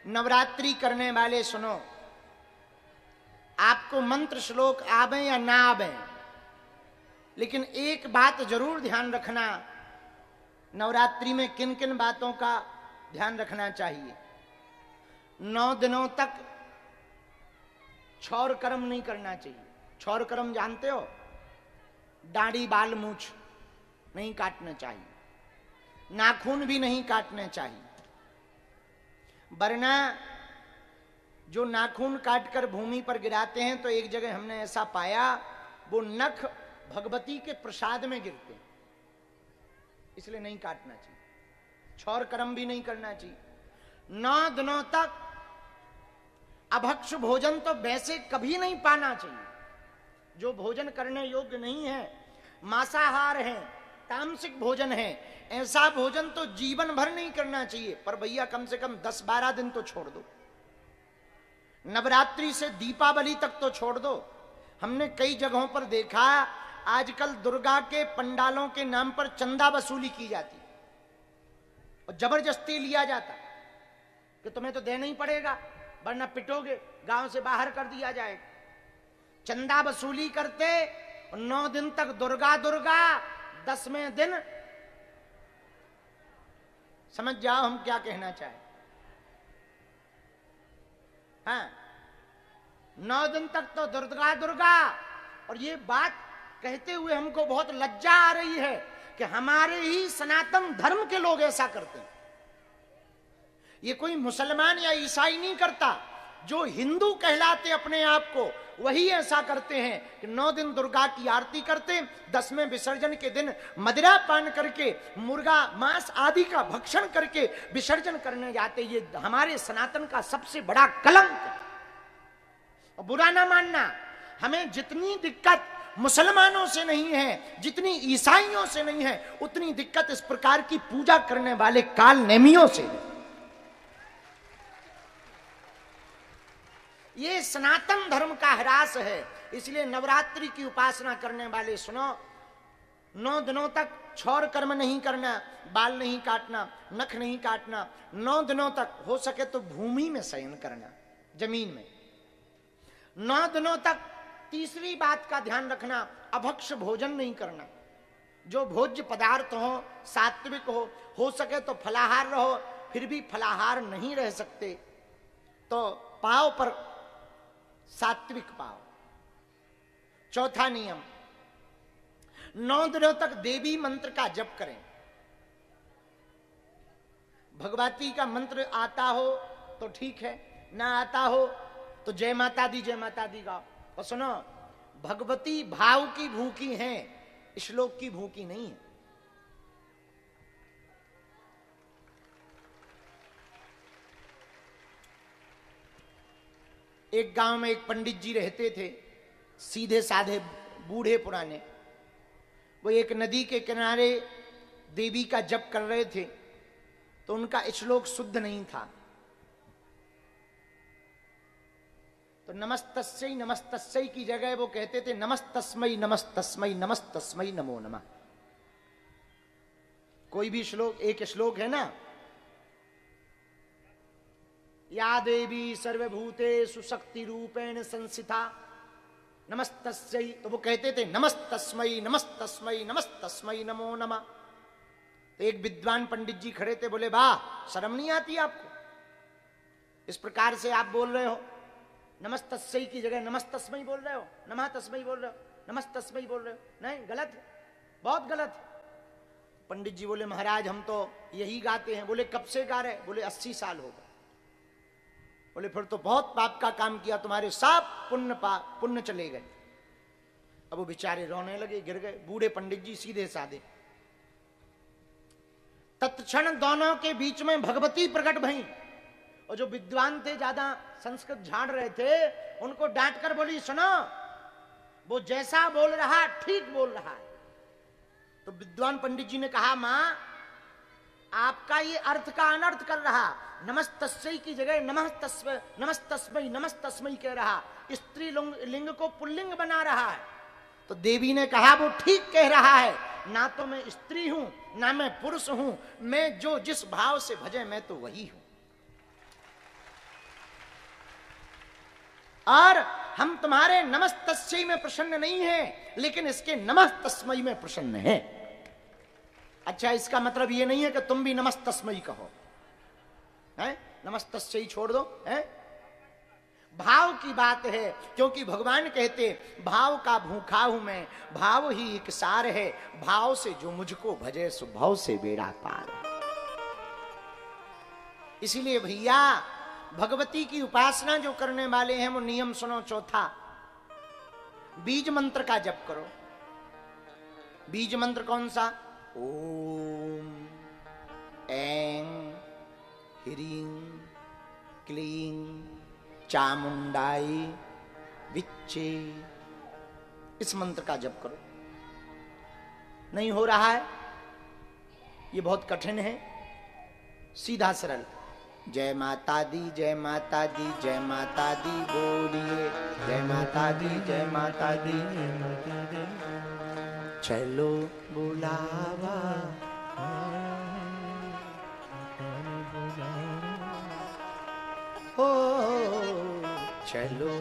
नवरात्रि करने वाले सुनो, आपको मंत्र श्लोक आवे या ना आवे, लेकिन एक बात जरूर ध्यान रखना, नवरात्रि में किन किन बातों का ध्यान रखना चाहिए। 9 दिनों तक छौर कर्म नहीं करना चाहिए। छौर कर्म जानते हो? दाढ़ी बाल मूछ नहीं काटना चाहिए, नाखून भी नहीं काटने चाहिए, वरना जो नाखून काटकर भूमि पर गिराते हैं तो एक जगह हमने ऐसा पाया, वो नख भगवती के प्रसाद में गिरते हैं, इसलिए नहीं काटना चाहिए। छौर कर्म भी नहीं करना चाहिए। 9 दिनों तक अभक्ष भोजन तो वैसे कभी नहीं पाना चाहिए। जो भोजन करने योग्य नहीं है, मांसाहार है, तामसिक भोजन है, ऐसा भोजन तो जीवन भर नहीं करना चाहिए। पर भैया कम से कम 10-12 दिन तो छोड़ दो, नवरात्रि से दीपावली तक तो छोड़ दो। हमने कई जगहों पर देखा, आजकल दुर्गा के पंडालों के नाम पर चंदा वसूली की जाती और जबरदस्ती लिया जाता कि तुम्हें तो देना ही पड़ेगा वरना पिटोगे, गांव से बाहर कर दिया जाएगा। चंदा वसूली करते और 9 दिन तक दुर्गा दुर्गा, 10वें दिन समझ जाओ हम क्या कहना चाहे। हाँ, 9 दिन तक तो दुर्गा दुर्गा, और ये बात कहते हुए हमको बहुत लज्जा आ रही है कि हमारे ही सनातन धर्म के लोग ऐसा करते हैं। ये कोई मुसलमान या ईसाई नहीं करता, जो हिंदू कहलाते अपने आप को वही ऐसा करते हैं कि 9 दिन दुर्गा की आरती करते, 10वें विसर्जन के दिन मदिरा पान करके, मुर्गा मांस आदि का भक्षण करके विसर्जन करने जाते। ये हमारे सनातन का सबसे बड़ा कलंक। और बुरा ना मानना, हमें जितनी दिक्कत मुसलमानों से नहीं है, जितनी ईसाइयों से नहीं है, उतनी दिक्कत इस प्रकार की पूजा करने वाले काल नेमियों से है। ये सनातन धर्म का ह्रास है। इसलिए नवरात्रि की उपासना करने वाले सुनो, 9 दिनों तक छौर कर्म नहीं करना, बाल नहीं काटना, नख नहीं काटना। 9 दिनों तक हो सके तो भूमि में शयन करना, जमीन में। 9 दिनों तक तीसरी बात का ध्यान रखना, अभक्ष भोजन नहीं करना। जो भोज्य पदार्थ हो, सात्विक हो सके तो फलाहार रहो, फिर भी फलाहार नहीं रह सकते तो पाव पर सात्विक पाव। चौथा नियम, 9 दिनों तक देवी मंत्र का जप करें। भगवती का मंत्र आता हो तो ठीक है, ना आता हो तो जय माता दी गाओ। और सुनो, भगवती भाव की भूखी हैं, श्लोक की भूखी नहीं है। एक गांव में एक पंडित जी रहते थे, सीधे साधे बूढ़े पुराने। वो एक नदी के किनारे देवी का जप कर रहे थे, तो उनका श्लोक शुद्ध नहीं था। तो नमस्तस्यै की जगह वो कहते थे नमस्तस्मै नमस्तस्मै नमस्तस्मै नमो नमः। कोई भी श्लोक, एक श्लोक है ना, या देवी सर्वभूतेषु शक्ति रूपेण संस्थिता नमस्तस्यै, तो वो कहते थे नमस्तस्मै नमस्तस्मै नमस्तस्मै नमो नमः। तो एक विद्वान पंडित जी खड़े थे, बोले वाह, शर्म नहीं आती आपको? इस प्रकार से आप बोल रहे हो, नमस्तस्यै की जगह नमस्तस्मै बोल रहे हो, नमः तस्मै बोल रहे हो, नमस्तस्मै बोल रहे हो। नहीं, गलत है, बहुत गलत है। पंडित जी बोले महाराज हम तो यही गाते हैं। बोले कब से गा रहे? बोले 80 साल हो गए। बोले फिर तो बहुत पाप का काम किया, तुम्हारे सब पुण्य चले गए। अब वो बेचारे रोने लगे, गिर गए। बूढ़े पंडित जी सीधे साधे। तत्क्षण दोनों के बीच में भगवती प्रकट भई, और जो विद्वान थे, ज्यादा संस्कृत झाड़ रहे थे, उनको डांट कर बोली सुनो, वो जैसा बोल रहा ठीक बोल रहा है। तो विद्वान पंडित जी ने कहा मां, आपका ये अर्थ का अनर्थ कर रहा। नमस्तस्यै की जगह नमस्तस्मै नमस्तस्मै कह रहा, स्त्री लिंग को पुल्लिंग बना रहा है। तो देवी ने कहा वो ठीक कह रहा है, ना तो मैं स्त्री हूं ना मैं पुरुष हूं, मैं जो जिस भाव से भजे मैं तो वही हूं। और हम तुम्हारे नमस्तस्यै में प्रसन्न नहीं हैं, लेकिन इसके नमः तस्मै में प्रसन्न हैं। अच्छा, इसका मतलब ये नहीं है कि तुम भी नमस्तस्मै कहो, है? नमस्तस्यै छोड़ दो, है? भाव की बात है, क्योंकि भगवान कहते भाव का भूखा हूं मैं, भाव ही एक सार है, भाव से जो मुझको भजे सुभाव से बेड़ा पार। इसीलिए भैया भगवती की उपासना जो करने वाले हैं वो नियम सुनो। चौथा, बीज मंत्र का जप करो। बीज मंत्र कौन सा? ओम ऐं ह्रीं क्लीं चामुंडाई विच्चे, इस मंत्र का जप करो। नहीं हो रहा है, ये बहुत कठिन है, सीधा सरल। जय माता दी, जय माता दी, जय माता दी बोलिए, जय माता दी, जय माता दी। चलो बुलावा हो, चलो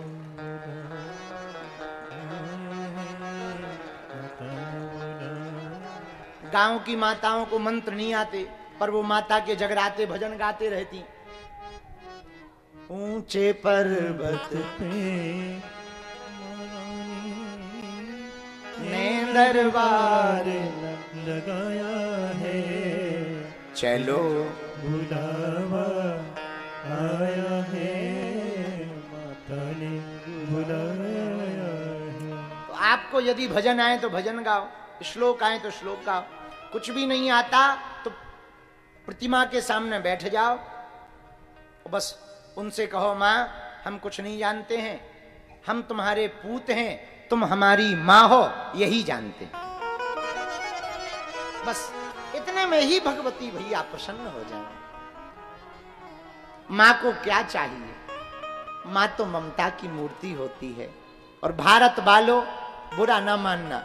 गांव की माताओं को मंत्र नहीं आते, पर वो माता के जगराते भजन गाते रहती। ऊंचे पर्वत पे ने दरबार लगाया है, चलो बुलावा आया है, माता ने बुलाया है। तो आपको यदि भजन आए तो भजन गाओ, श्लोक आए तो श्लोक गाओ। कुछ भी नहीं आता तो प्रतिमा के सामने बैठ जाओ, बस उनसे कहो माँ हम कुछ नहीं जानते हैं, हम तुम्हारे पूत हैं, तुम हमारी माँ हो, यही जानते हैं। बस इतने में ही भगवती भैया प्रसन्न हो जाए। माँ को क्या चाहिए? माँ तो ममता की मूर्ति होती है। और भारत वालों बुरा ना मानना,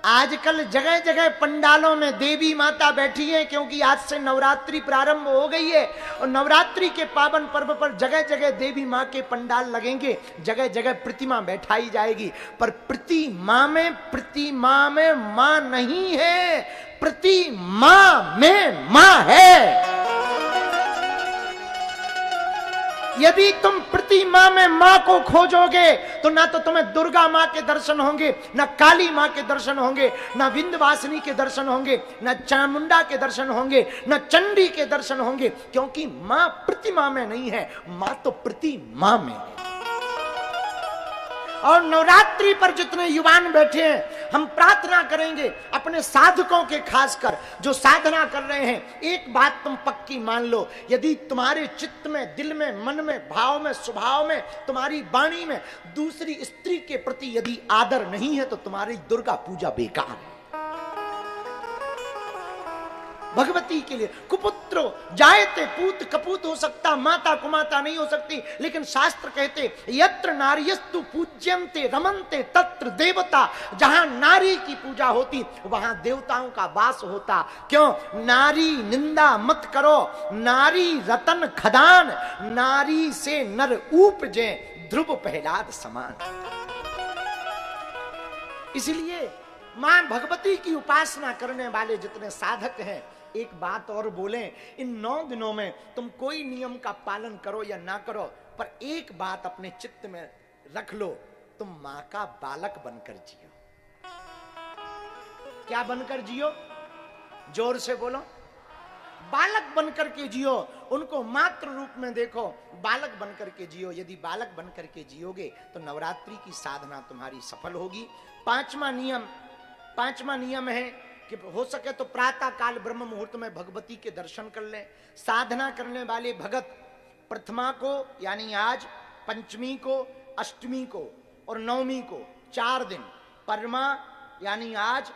आजकल जगह जगह पंडालों में देवी माता बैठी है, क्योंकि आज से नवरात्रि प्रारंभ हो गई है और नवरात्रि के पावन पर्व पर जगह जगह देवी माँ के पंडाल लगेंगे, जगह जगह प्रतिमा बैठाई जाएगी। पर प्रतिमा में माँ नहीं है, प्रतिमा में माँ है। यदि तुम प्रतिमा में मां को खोजोगे तो ना तो तुम्हें दुर्गा मां के दर्शन होंगे, ना काली मां के दर्शन होंगे, ना विंध्यवासिनी के दर्शन होंगे, ना चामुंडा के दर्शन होंगे, ना चंडी के दर्शन होंगे, क्योंकि मां प्रतिमा में नहीं है, मां तो प्रतिमा में है। और नवरात्रि पर जितने युवान बैठे हैं, हम प्रार्थना करेंगे अपने साधकों के, खासकर जो साधना कर रहे हैं, एक बात तुम पक्की मान लो, यदि तुम्हारे चित्त में, दिल में, मन में, भाव में, स्वभाव में, तुम्हारी वाणी में दूसरी स्त्री के प्रति यदि आदर नहीं है तो तुम्हारी दुर्गा पूजा बेकार है। भगवती के लिए कुपुत्रो जायते पूत कपूत हो सकता, माता कुमाता नहीं हो सकती, लेकिन शास्त्र कहते यत्र नार्यस्तु पूज्यन्ते रमन्ते तत्र देवता, जहां नारी की पूजा होती वहां देवताओं का वास होता। क्यों? नारी निंदा मत करो, नारी रतन खदान, नारी से नर उपजे ध्रुव प्रहलाद समान। इसलिए मां भगवती की उपासना करने वाले जितने साधक हैं, एक बात और बोलें, इन 9 दिनों में तुम कोई नियम का पालन करो या ना करो, पर एक बात अपने चित्त में रख लो, तुम मां का बालक बनकर जियो। क्या बनकर जियो? जोर से बोलो। बालक बनकर के जियो, उनको मात्र रूप में देखो, बालक बनकर के जियो। यदि बालक बनकर के जियोगे तो नवरात्रि की साधना तुम्हारी सफल होगी। पांचवा नियम है कि हो सके तो प्रातः काल ब्रह्म मुहूर्त में भगवती के दर्शन कर लें। साधना करने वाले भगत प्रथमा को यानी आज, पंचमी को, अष्टमी को और नवमी को 4 दिन, परमा यानी आज,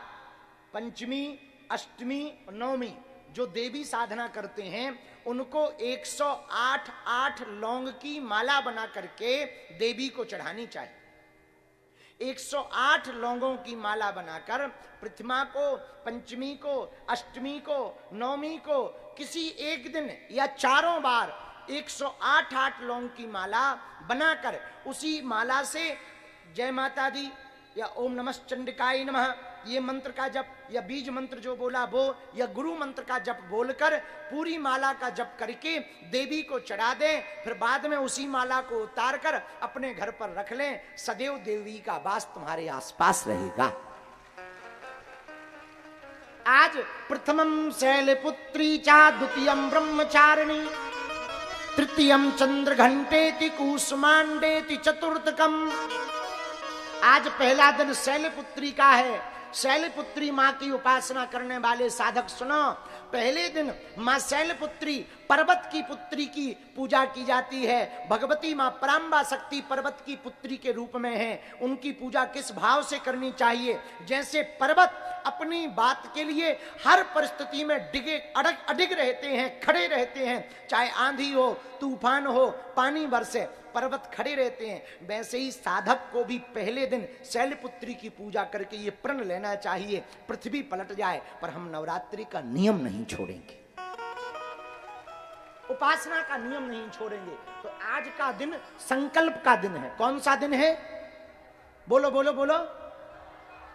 पंचमी, अष्टमी और नवमी जो देवी साधना करते हैं उनको 108 लौंग की माला बना करके देवी को चढ़ानी चाहिए। 108 लौंगों की माला बनाकर प्रथमा को, पंचमी को, अष्टमी को, नवमी को किसी एक दिन या चारों बार 108 लौंग की माला बनाकर उसी माला से जय माता दी या ओम नमः चंडिकाय नमः ये मंत्र का जप या बीज मंत्र जो बोला वो या गुरु मंत्र का जप बोलकर पूरी माला का जप करके देवी को चढ़ा दें। फिर बाद में उसी माला को उतार कर अपने घर पर रख लें। सदैव देवी का वास तुम्हारे आसपास रहेगा। आज प्रथमम शैलपुत्री चा द्वितीयम ब्रह्मचारिणी तृतीयम चंद्रघंटेति कुसुमांडेति चतुर्थकम। आज पहला दिन शैलपुत्री का है। शैलपुत्री मां की उपासना करने वाले साधक सुनो, पहले दिन मां शैलपुत्री पर्वत की पुत्री की पूजा की जाती है। भगवती मां पराम्बा शक्ति पर्वत की पुत्री के रूप में है। उनकी पूजा किस भाव से करनी चाहिए? जैसे पर्वत अपनी बात के लिए हर परिस्थिति में अडिग रहते हैं, खड़े रहते हैं, चाहे आंधी हो, तूफान हो, पानी बरसे, पर्वत खड़े रहते हैं। वैसे ही साधक को भी पहले दिन शैलपुत्री की पूजा करके ये प्रण लेना चाहिए, पृथ्वी पलट जाए पर हम नवरात्रि का नियम नहीं छोड़ेंगे, उपासना का नियम नहीं छोड़ेंगे। तो आज का दिन संकल्प का दिन है। कौन सा दिन है? बोलो बोलो बोलो।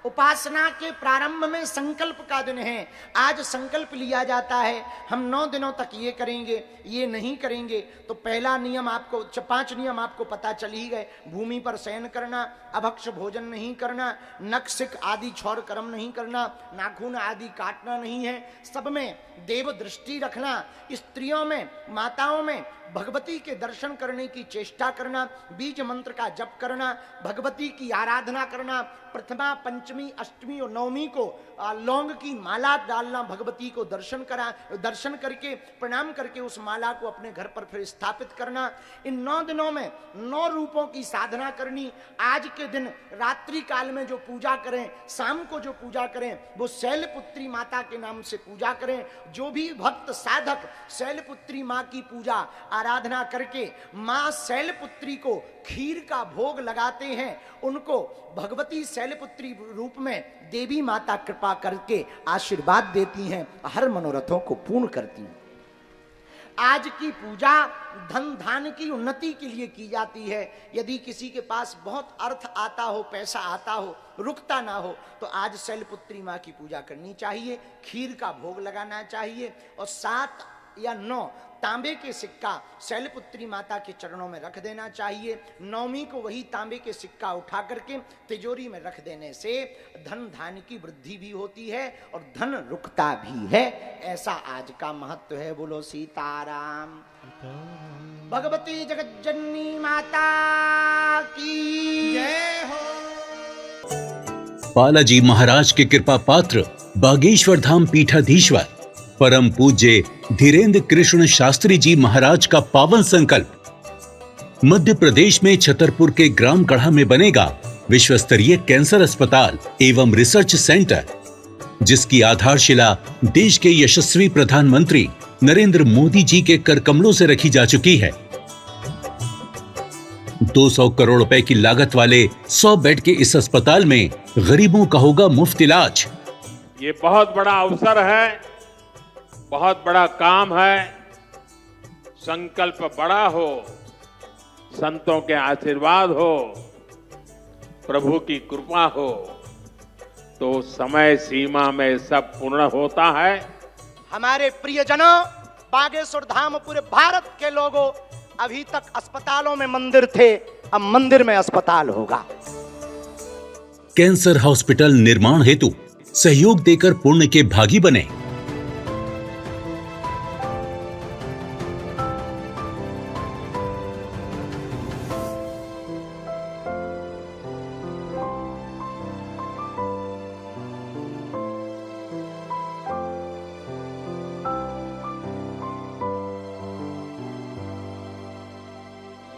उपासना के प्रारंभ में संकल्प का दिन है। आज संकल्प लिया जाता है हम 9 दिनों तक ये करेंगे, ये नहीं करेंगे। तो पहला नियम आपको 5 नियम आपको पता चल ही गए। भूमि पर शयन करना, अभक्ष भोजन नहीं करना, नख सिक आदि छौर कर्म नहीं करना, नाखून आदि काटना नहीं है, सब में देव दृष्टि रखना, स्त्रियों में माताओं में भगवती के दर्शन करने की चेष्टा करना, बीज मंत्र का जप करना, भगवती की आराधना करना, प्रथमा पंचमी अष्टमी और नवमी को लौंग की माला डालना, भगवती को दर्शन करके प्रणाम करके उस माला को अपने घर पर फिर स्थापित करना। इन 9 दिनों में 9 रूपों की साधना करनी। आज के दिन रात्रि काल में जो पूजा करें, शाम को जो पूजा करें वो शैलपुत्री माता के नाम से पूजा करें। जो भी भक्त साधक शैलपुत्री माँ की पूजा आराधना करके माँ शैलपुत्री को खीर का भोग लगाते हैं, उनको भगवती शैलपुत्री रूप में देवी माता कृपा करके आशीर्वाद देती हैं, हर मनोरथों को पूर्ण करती हैं। आज की पूजा धन धान की उन्नति के लिए की जाती है। यदि किसी के पास बहुत अर्थ आता हो, पैसा आता हो, रुकता ना हो, तो आज शैलपुत्री माँ की पूजा करनी चाहिए, खीर का भोग लगाना चाहिए और 7 या 9 तांबे के सिक्का शैलपुत्री माता के चरणों में रख देना चाहिए। नवमी को वही तांबे के सिक्का उठा करके तिजोरी में रख देने से धन धान की वृद्धि भी होती है और धन रुकता भी है। ऐसा आज का महत्व है। बोलो सीताराम। भगवती जगत जननी माता की जय हो। बालाजी महाराज के कृपा पात्र बागेश्वर धाम पीठाधीश्वर परम पूज्य धीरेन्द्र कृष्ण शास्त्री जी महाराज का पावन संकल्प। मध्य प्रदेश में छतरपुर के ग्राम गढ़ा में बनेगा विश्व स्तरीय कैंसर अस्पताल एवं रिसर्च सेंटर, जिसकी आधारशिला देश के यशस्वी प्रधानमंत्री नरेंद्र मोदी जी के कर कमलों से रखी जा चुकी है। 200 करोड़ रुपए की लागत वाले 100 बेड के इस अस्पताल में गरीबों का होगा मुफ्त इलाज। ये बहुत बड़ा अवसर है, बहुत बड़ा काम है। संकल्प बड़ा हो, संतों के आशीर्वाद हो, प्रभु की कृपा हो, तो समय सीमा में सब पूर्ण होता है। हमारे प्रियजनों, बागेश्वर धाम पूरे भारत के लोगों, अभी तक अस्पतालों में मंदिर थे, अब मंदिर में अस्पताल होगा। कैंसर हॉस्पिटल निर्माण हेतु सहयोग देकर पुण्य के भागी बने।